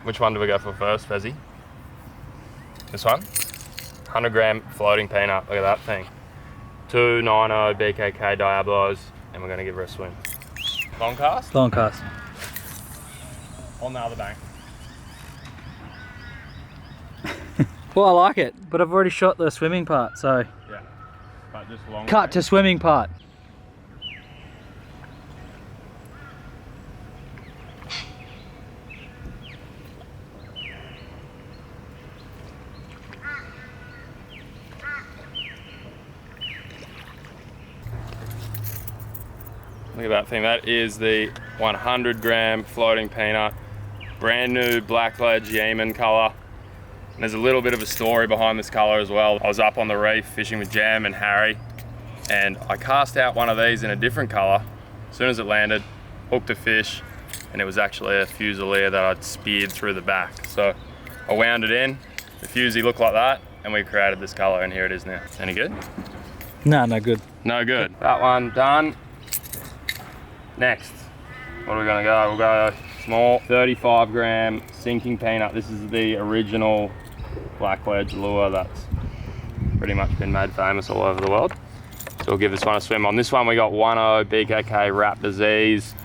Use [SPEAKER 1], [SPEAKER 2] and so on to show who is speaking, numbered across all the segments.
[SPEAKER 1] which one do we go for first, Fezzy? This one? 100 gram floating peanut, look at that thing. 290 BKK Diablos, and we're gonna give her a swim. Long cast?
[SPEAKER 2] Long cast.
[SPEAKER 1] On the other bank.
[SPEAKER 2] Well, I like it, but I've already shot the swimming part, so.
[SPEAKER 1] Yeah, but just long.
[SPEAKER 2] Cut to swimming part.
[SPEAKER 1] Look at that thing, that is the 100 gram floating peanut, brand new Blackledge YEEMAN color. And there's a little bit of a story behind this color as well. I was up on the reef fishing with Jam and Harry, and I cast out one of these in a different color. As soon as it landed, hooked a fish, and it was actually a fusilier that I'd speared through the back. So I wound it in, the fusee looked like that, and we created this color, and here it is now. Any good?
[SPEAKER 2] No, no good.
[SPEAKER 1] No good. That one done. Next, what are we gonna go? We'll go small 35 gram sinking peanut. This is the original Blackledge lure that's pretty much been made famous all over the world. So we'll give this one a swim. On this one we got 10 BKK Wrap Disease,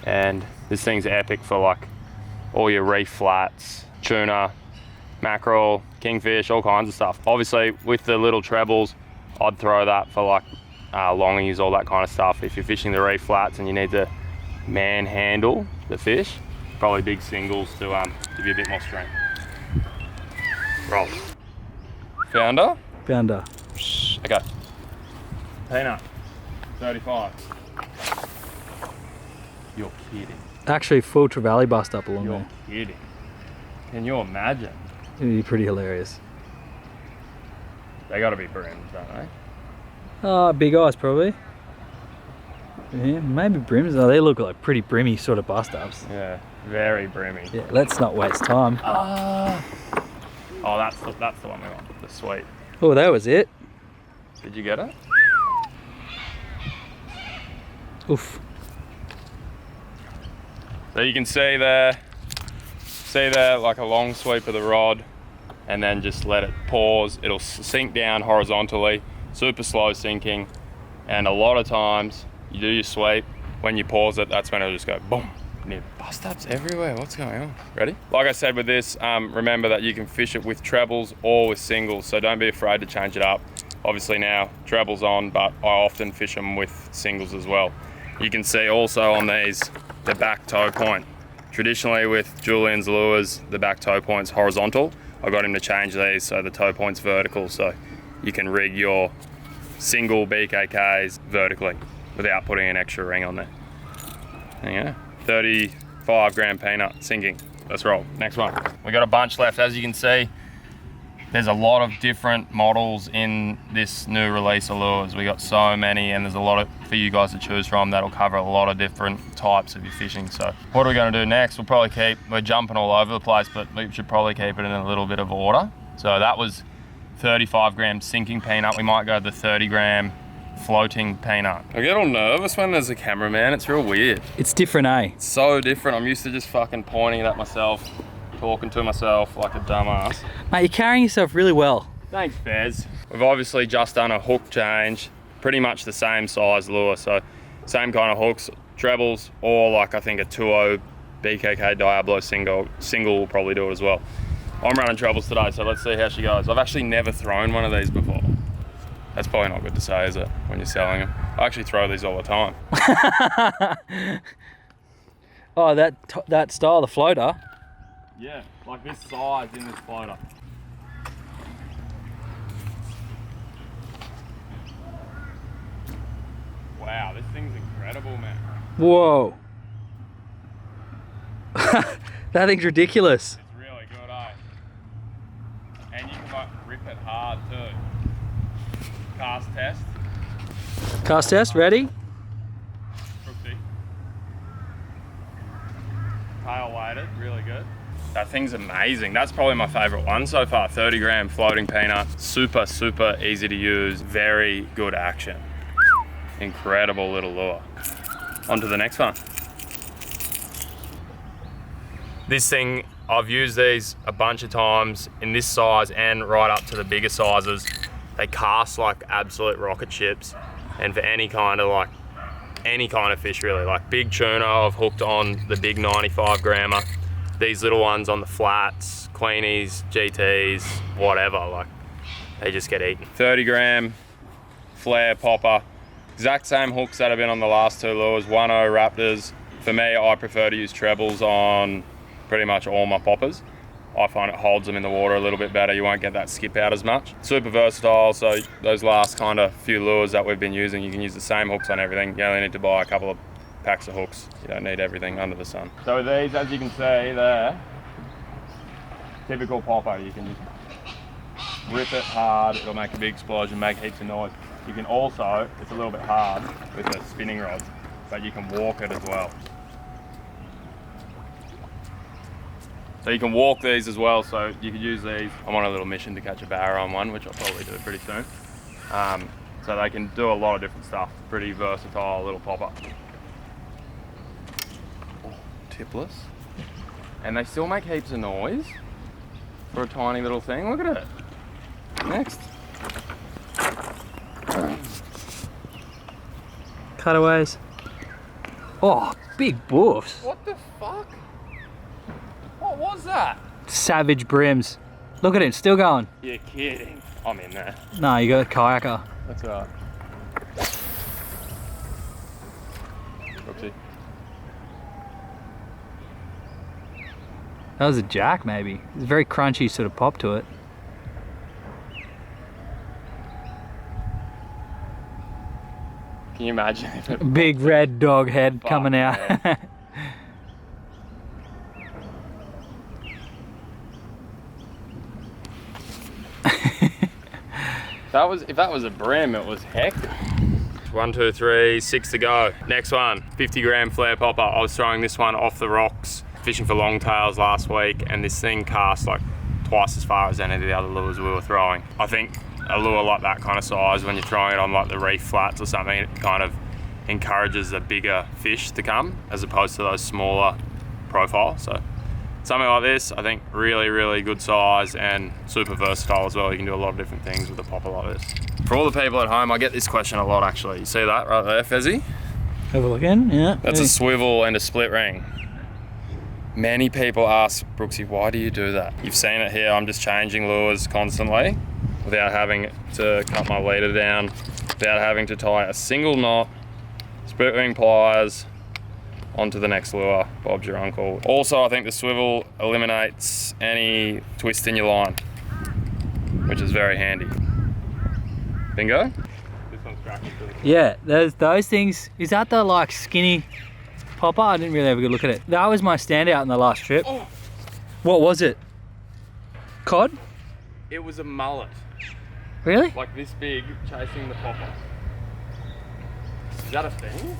[SPEAKER 1] and this thing's epic for like all your reef flats, tuna, mackerel, kingfish, all kinds of stuff. Obviously with the little trebles, I'd throw that for like longies, all that kind of stuff. If you're fishing the reef flats and you need to manhandle the fish, probably big singles to give you a bit more strength. Roll. Found her?
[SPEAKER 2] Found her.
[SPEAKER 1] Okay. Peanut, 35. You're kidding.
[SPEAKER 2] Actually, full trevally bust up along
[SPEAKER 1] You're
[SPEAKER 2] there.
[SPEAKER 1] kidding. Can you imagine?
[SPEAKER 2] It'd be pretty hilarious.
[SPEAKER 1] They gotta be brims, don't they?
[SPEAKER 2] Big eyes probably. Yeah, maybe brims. Oh, they look like pretty brimmy sort of bust ups.
[SPEAKER 1] Yeah, very brimmy.
[SPEAKER 2] Yeah, let's not waste time.
[SPEAKER 1] Oh, that's the one we want. The sweet.
[SPEAKER 2] Oh, that was it.
[SPEAKER 1] Did you get it?
[SPEAKER 2] Oof.
[SPEAKER 1] So you can see there like a long sweep of the rod, and then just let it pause. It'll sink down horizontally, super slow sinking, and a lot of times you do your sweep, when you pause it, that's when it'll just go boom. Bust ups everywhere, what's going on? Ready? Like I said with this, remember that you can fish it with trebles or with singles, so don't be afraid to change it up. Obviously now trebles on, but I often fish them with singles as well. You can see also on these, the back toe point. Traditionally with Julian's lures, the back toe point's horizontal. I got him to change these so the toe point's vertical, so you can rig your single BKKs vertically without putting an extra ring on there. There you go. 35 gram peanut sinking. Let's roll. Next one. We got a bunch left. As you can see, there's a lot of different models in this new release of lures. We got so many, and there's a lot for you guys to choose from that'll cover a lot of different types of your fishing. So what are we gonna do next? We're jumping all over the place, but we should probably keep it in a little bit of order. So that was 35 gram sinking peanut. We might go the 30 gram floating peanut. I get all nervous when there's a cameraman. It's real weird.
[SPEAKER 2] It's different, eh?
[SPEAKER 1] It's so different. I'm used to just fucking pointing at myself, talking to myself like a dumbass.
[SPEAKER 2] Mate, you're carrying yourself really well.
[SPEAKER 1] Thanks, Fez. We've obviously just done a hook change, pretty much the same size lure, so same kind of hooks, trebles, or like I think a 2.0 BKK Diablo single will probably do it as well. I'm running trebles today, so let's see how she goes. I've actually never thrown one of these before. That's probably not good to say, is it, when you're selling them? I actually throw these all the time.
[SPEAKER 2] Oh, that style, the floater?
[SPEAKER 1] Yeah, like this size in this floater. Wow, this thing's incredible, man.
[SPEAKER 2] Whoa. That thing's ridiculous.
[SPEAKER 1] It's really good, eh? And you can like rip it hard too. Cast test.
[SPEAKER 2] Cast test, ready?
[SPEAKER 1] Brooksy. Tail weighted, really good. That thing's amazing. That's probably my favorite one so far. 30 gram floating peanut. Super, super easy to use. Very good action. Incredible little lure. On to the next one. This thing, I've used these a bunch of times in this size and right up to the bigger sizes. They cast like absolute rocket ships, and for any kind of fish really, like big tuna I've hooked on the big 95 grammer. These little ones on the flats, queenies, GTs, whatever, like they just get eaten. 30 gram flare popper, exact same hooks that have been on the last two lures, 1.0 Raptors. For me, I prefer to use trebles on pretty much all my poppers. I find it holds them in the water a little bit better. You won't get that skip out as much. Super versatile, so those last kind of few lures that we've been using, you can use the same hooks on everything. You only need to buy a couple of packs of hooks. You don't need everything under the sun. So with these, as you can see there, typical popper, you can just rip it hard, it'll make a big explosion, make heaps of noise. You can also, it's a little bit hard with the spinning rods, but you can walk it as well. So you can walk these as well, so you could use these. I'm on a little mission to catch a barra on one, which I'll probably do pretty soon. So they can do a lot of different stuff. Pretty versatile little popper. Oh, tipless. And they still make heaps of noise for a tiny little thing. Look at it. Next.
[SPEAKER 2] Cutaways. Oh, big boofs.
[SPEAKER 1] What the fuck? What was that?
[SPEAKER 2] Savage brims. Look at it, still going.
[SPEAKER 1] You're kidding. I'm in there.
[SPEAKER 2] No, you got a kayaker.
[SPEAKER 1] That's right. Brooksy.
[SPEAKER 2] That was a jack, maybe. It's a very crunchy sort of pop to it.
[SPEAKER 1] Can you imagine if it...
[SPEAKER 2] Big red dog head coming out.
[SPEAKER 1] Yeah. If that was a brim, it was heck. 1, 2, 3, 6 to go. Next one, 50 gram flare popper. I was throwing this one off the rocks, fishing for longtails last week, and this thing cast like twice as far as any of the other lures we were throwing. I think a lure like that kind of size, when you're throwing it on like the reef flats or something, it kind of encourages the bigger fish to come as opposed to those smaller profile. So something like this, I think really, really good size and super versatile as well. You can do a lot of different things with a popper like this. For all the people at home, I get this question a lot actually. You see that right there, Fezzy?
[SPEAKER 2] Have a look in, yeah.
[SPEAKER 1] That's a swivel and a split ring. Many people ask, Brooksy, why do you do that? You've seen it here, I'm just changing lures constantly without having to cut my leader down, without having to tie a single knot, split ring pliers, onto the next lure. Bob's your uncle. Also, I think the swivel eliminates any twist in your line, which is very handy. Bingo? This one's cracking to the...
[SPEAKER 2] Yeah, those things, is that the like skinny popper? I didn't really have a good look at it. That was my standout in the last trip.
[SPEAKER 1] Oh.
[SPEAKER 2] What was it? Cod?
[SPEAKER 1] It was a mullet.
[SPEAKER 2] Really?
[SPEAKER 1] Like this big, chasing the popper. Is that a thing?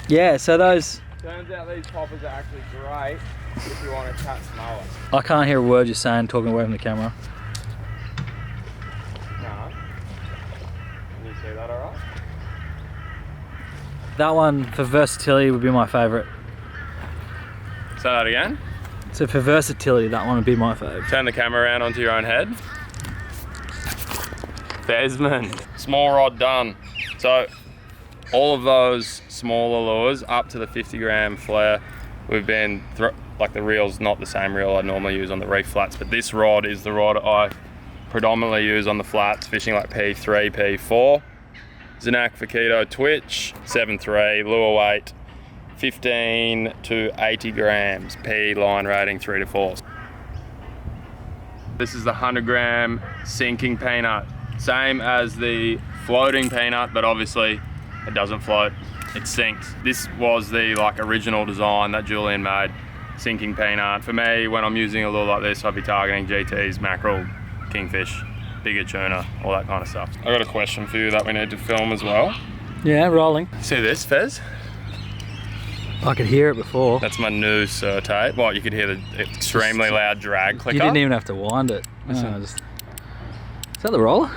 [SPEAKER 2] Yeah, so those...
[SPEAKER 1] Turns out these poppers are actually great if you want to catch mullets.
[SPEAKER 2] I can't hear a word you're saying talking away from the camera.
[SPEAKER 1] No. Can you see that alright?
[SPEAKER 2] That one, for versatility, would be my favourite.
[SPEAKER 1] Say that again.
[SPEAKER 2] So for versatility, that one would be my favourite.
[SPEAKER 1] Turn the camera around onto your own head. Desmond. Small rod done. So all of those smaller lures up to the 50 gram flare, we've been, like the reel's not the same reel I normally use on the reef flats, but this rod is the rod I predominantly use on the flats, fishing like P3, P4. Zanac Vaquito Twitch, 7.3, lure weight, 15 to 80 grams, P line rating 3 to 4. This is the 100 gram sinking peanut. Same as the floating peanut, but obviously it doesn't float, it sinks. This was the like original design that Julian made, sinking peanut. For me, when I'm using a lure like this, I'd be targeting GTs, mackerel, kingfish, bigger tuna, all that kind of stuff. I got a question for you that we need to film as well.
[SPEAKER 2] Yeah, rolling.
[SPEAKER 1] See this, Fez?
[SPEAKER 2] I could hear it before.
[SPEAKER 1] That's my new Surtate. Well, you could hear the extremely loud drag clicker.
[SPEAKER 2] You didn't even have to wind it.
[SPEAKER 1] Listen.
[SPEAKER 2] Is that the roller?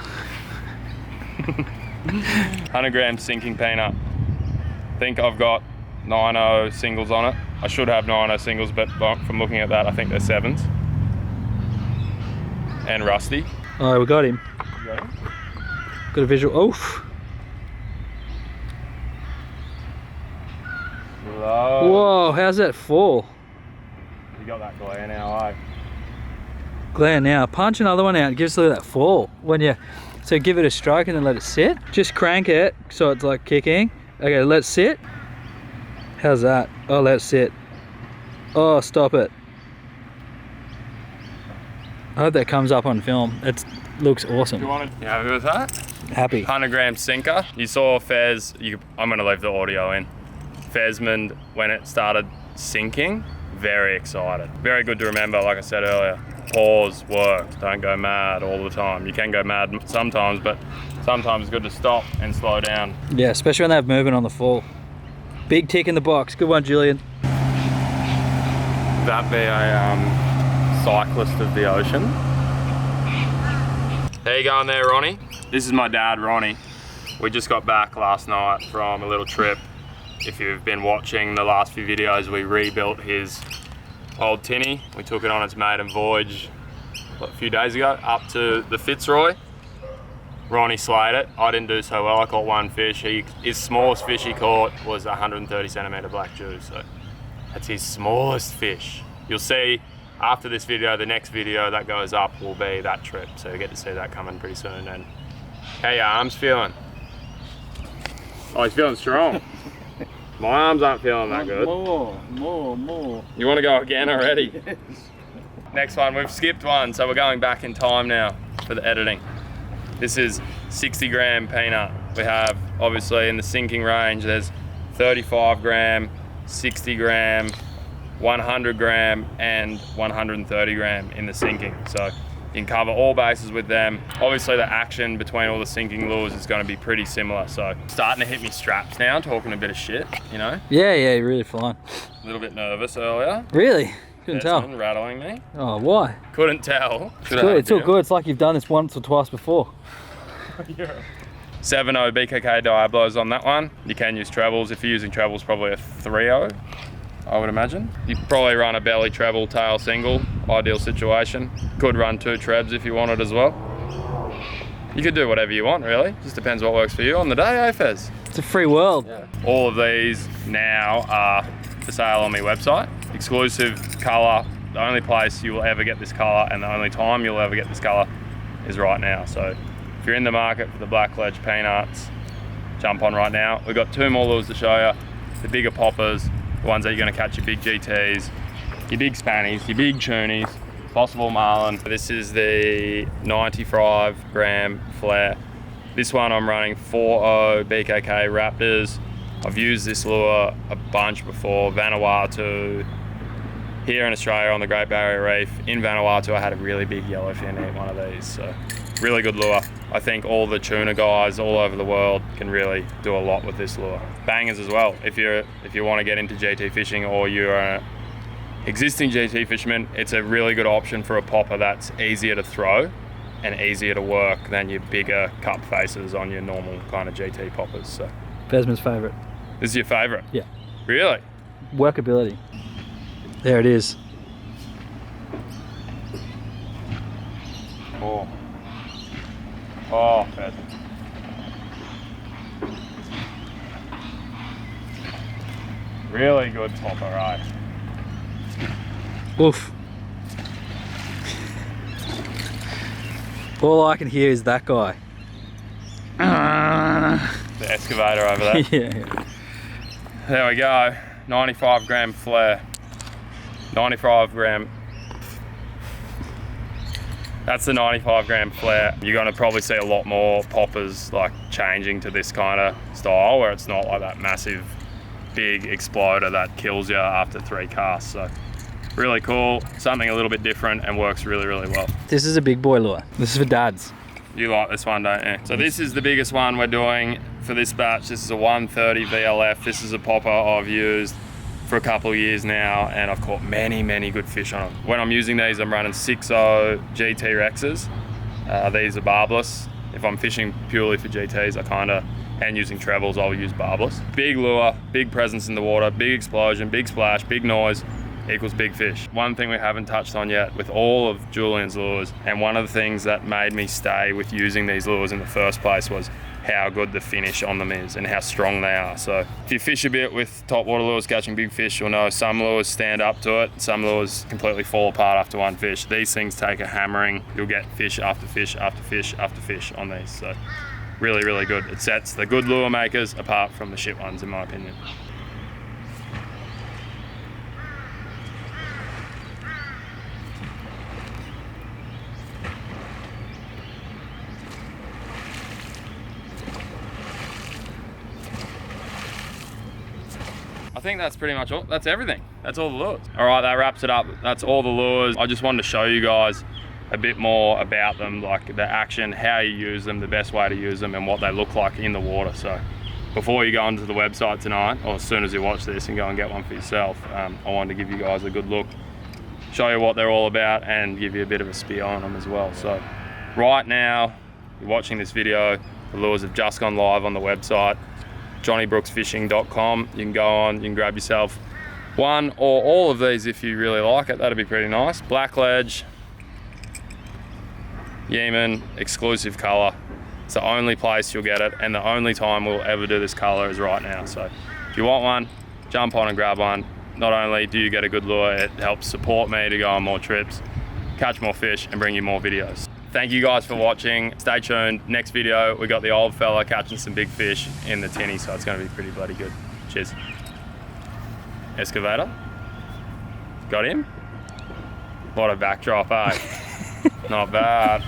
[SPEAKER 1] 100 gram sinking peanut. I think I've got 9.0 singles on it. I should have 9.0 singles, but from looking at that, I think they're 7s. And rusty.
[SPEAKER 2] Oh, we got him.
[SPEAKER 1] You got him?
[SPEAKER 2] Got a visual. Oof.
[SPEAKER 1] Low.
[SPEAKER 2] Whoa, how's that fall?
[SPEAKER 1] You got that glare now, eh?
[SPEAKER 2] Glare now. Punch another one out. It gives you that fall. So give it a stroke and then let it sit. Just crank it so it's like kicking. Okay, let it sit. How's that? Oh, let it sit. Oh, stop it. I hope that comes up on film. It looks awesome.
[SPEAKER 1] You happy with that?
[SPEAKER 2] Happy.
[SPEAKER 1] 100-gram sinker. You saw Fez, I'm gonna leave the audio in. Fezman, when it started sinking, very excited. Very good to remember, like I said earlier. Pause, work, don't go mad all the time. You can go mad sometimes, but sometimes it's good to stop and slow down.
[SPEAKER 2] Yeah, especially when they have movement on the fall. Big tick in the box. Good one, Julian.
[SPEAKER 1] That be a cyclist of the ocean. How you going there, Ronnie? This is my dad, Ronnie. We just got back last night from a little trip. If you've been watching the last few videos, we rebuilt his old tinny. We took it on its maiden voyage a few days ago up to the Fitzroy. Ronnie slayed it. I didn't do so well. I caught one fish. His smallest fish he caught was a 130 centimeter black Jew. So that's his smallest fish. You'll see after this video, the next video that goes up will be that trip. So you get to see that coming pretty soon. And how your arms feeling? Oh, he's feeling strong. My arms aren't feeling that good.
[SPEAKER 2] More.
[SPEAKER 1] You want to go again already? Yes. Next one, we've skipped one, so we're going back in time now for the editing. This is 60-gram peanut. We have, obviously, in the sinking range, there's 35-gram, 60-gram, 100-gram, and 130-gram in the sinking. So you can cover all bases with them. Obviously, the action between all the sinking lures is going to be pretty similar. So starting to hit me straps now, talking a bit of shit, you know?
[SPEAKER 2] Yeah, you're really fine.
[SPEAKER 1] A little bit nervous earlier.
[SPEAKER 2] Really? Couldn't tell.
[SPEAKER 1] Rattling me.
[SPEAKER 2] Oh, why?
[SPEAKER 1] Couldn't tell.
[SPEAKER 2] It's good. It's all good. It's like you've done this once or twice before.
[SPEAKER 1] 7.0 BKK Diablos on that one. You can use trebles. If you're using trebles, probably a 3.0. I would imagine. You probably run a belly treble, tail single, ideal situation. Could run 2 trebs if you wanted as well. You could do whatever you want, really. Just depends what works for you on the day, eh, Fez?
[SPEAKER 2] It's a free world.
[SPEAKER 1] Yeah. All of these now are for sale on my website. Exclusive colour. The only place you will ever get this colour and the only time you'll ever get this colour is right now. So if you're in the market for the Blackledge peanuts, jump on right now. We've got 2 more lures to show you. The bigger poppers, the ones that you're going to catch your big GTs, your big spannies, your big tunies, possible marlin. This is the 95-gram flare. This one I'm running 4.0 BKK Raptors. I've used this lure a bunch before. Vanuatu, here in Australia on the Great Barrier Reef. In Vanuatu I had a really big yellowfin eat one of these. So really good lure. I think all the tuna guys all over the world can really do a lot with this lure. Bangers as well. If you want to get into GT fishing or you're an existing GT fisherman, it's a really good option for a popper that's easier to throw and easier to work than your bigger cup faces on your normal kind of GT poppers. So
[SPEAKER 2] Vesman's favourite.
[SPEAKER 1] this is your favourite?
[SPEAKER 2] Yeah.
[SPEAKER 1] Really?
[SPEAKER 2] Workability. There it is.
[SPEAKER 1] Oh. Oh, pheasant. Really good popper, right?
[SPEAKER 2] Oof. All I can hear is that guy.
[SPEAKER 1] The excavator over there.
[SPEAKER 2] Yeah.
[SPEAKER 1] There we go. 95-gram flare. 95-gram. That's the 95-gram flare. You're going to probably see a lot more poppers like changing to this kind of style where it's not like that massive big exploder that kills you after 3 casts. So really cool, something a little bit different and works really, really well.
[SPEAKER 2] This is a big boy lure. This is for dads.
[SPEAKER 1] You like this one, don't you? So this is the biggest one we're doing for this batch. This is a 130 VLF. This is a popper I've used for a couple of years now and I've caught many, many good fish on it. When I'm using these, I'm running 6.0 GT Rexes. These are barbless. If I'm fishing purely for GTs, I kind of and using trebles, I'll use barbless. Big lure, big presence in the water, big explosion, big splash, big noise equals big fish. One thing we haven't touched on yet with all of Julian's lures, and one of the things that made me stay with using these lures in the first place, was how good the finish on them is and how strong they are. So if you fish a bit with topwater lures catching big fish, you'll know some lures stand up to it, some lures completely fall apart after one fish. These things take a hammering. You'll get fish after fish after fish after fish on these. So really, really good. It sets the good lure makers apart from the shit ones, in my opinion. I think that's pretty much all. That's everything. That's all the lures. All right, that wraps it up. That's all the lures. I just wanted to show you guys a bit more about them, like the action, how you use them, the best way to use them, and what they look like in the water. So before you go onto the website tonight, or as soon as you watch this and go and get one for yourself, I wanted to give you guys a good look, show you what they're all about, and give you a bit of a steer on them as well. So right now, you're watching this video, the lures have just gone live on the website, johnnybrooksfishing.com. You can go on, you can grab yourself one or all of these if you really like it. That'd be pretty nice. Blackledge, YEEMAN, exclusive color. It's the only place you'll get it, and the only time we'll ever do this color is right now. So if you want one, jump on and grab one. Not only do you get a good lure, it helps support me to go on more trips, catch more fish, and bring you more videos. Thank you guys for watching. Stay tuned. Next video, we got the old fella catching some big fish in the tinny, so it's gonna be pretty bloody good. Cheers. Excavator. Got him? What a backdrop, eh? Not bad.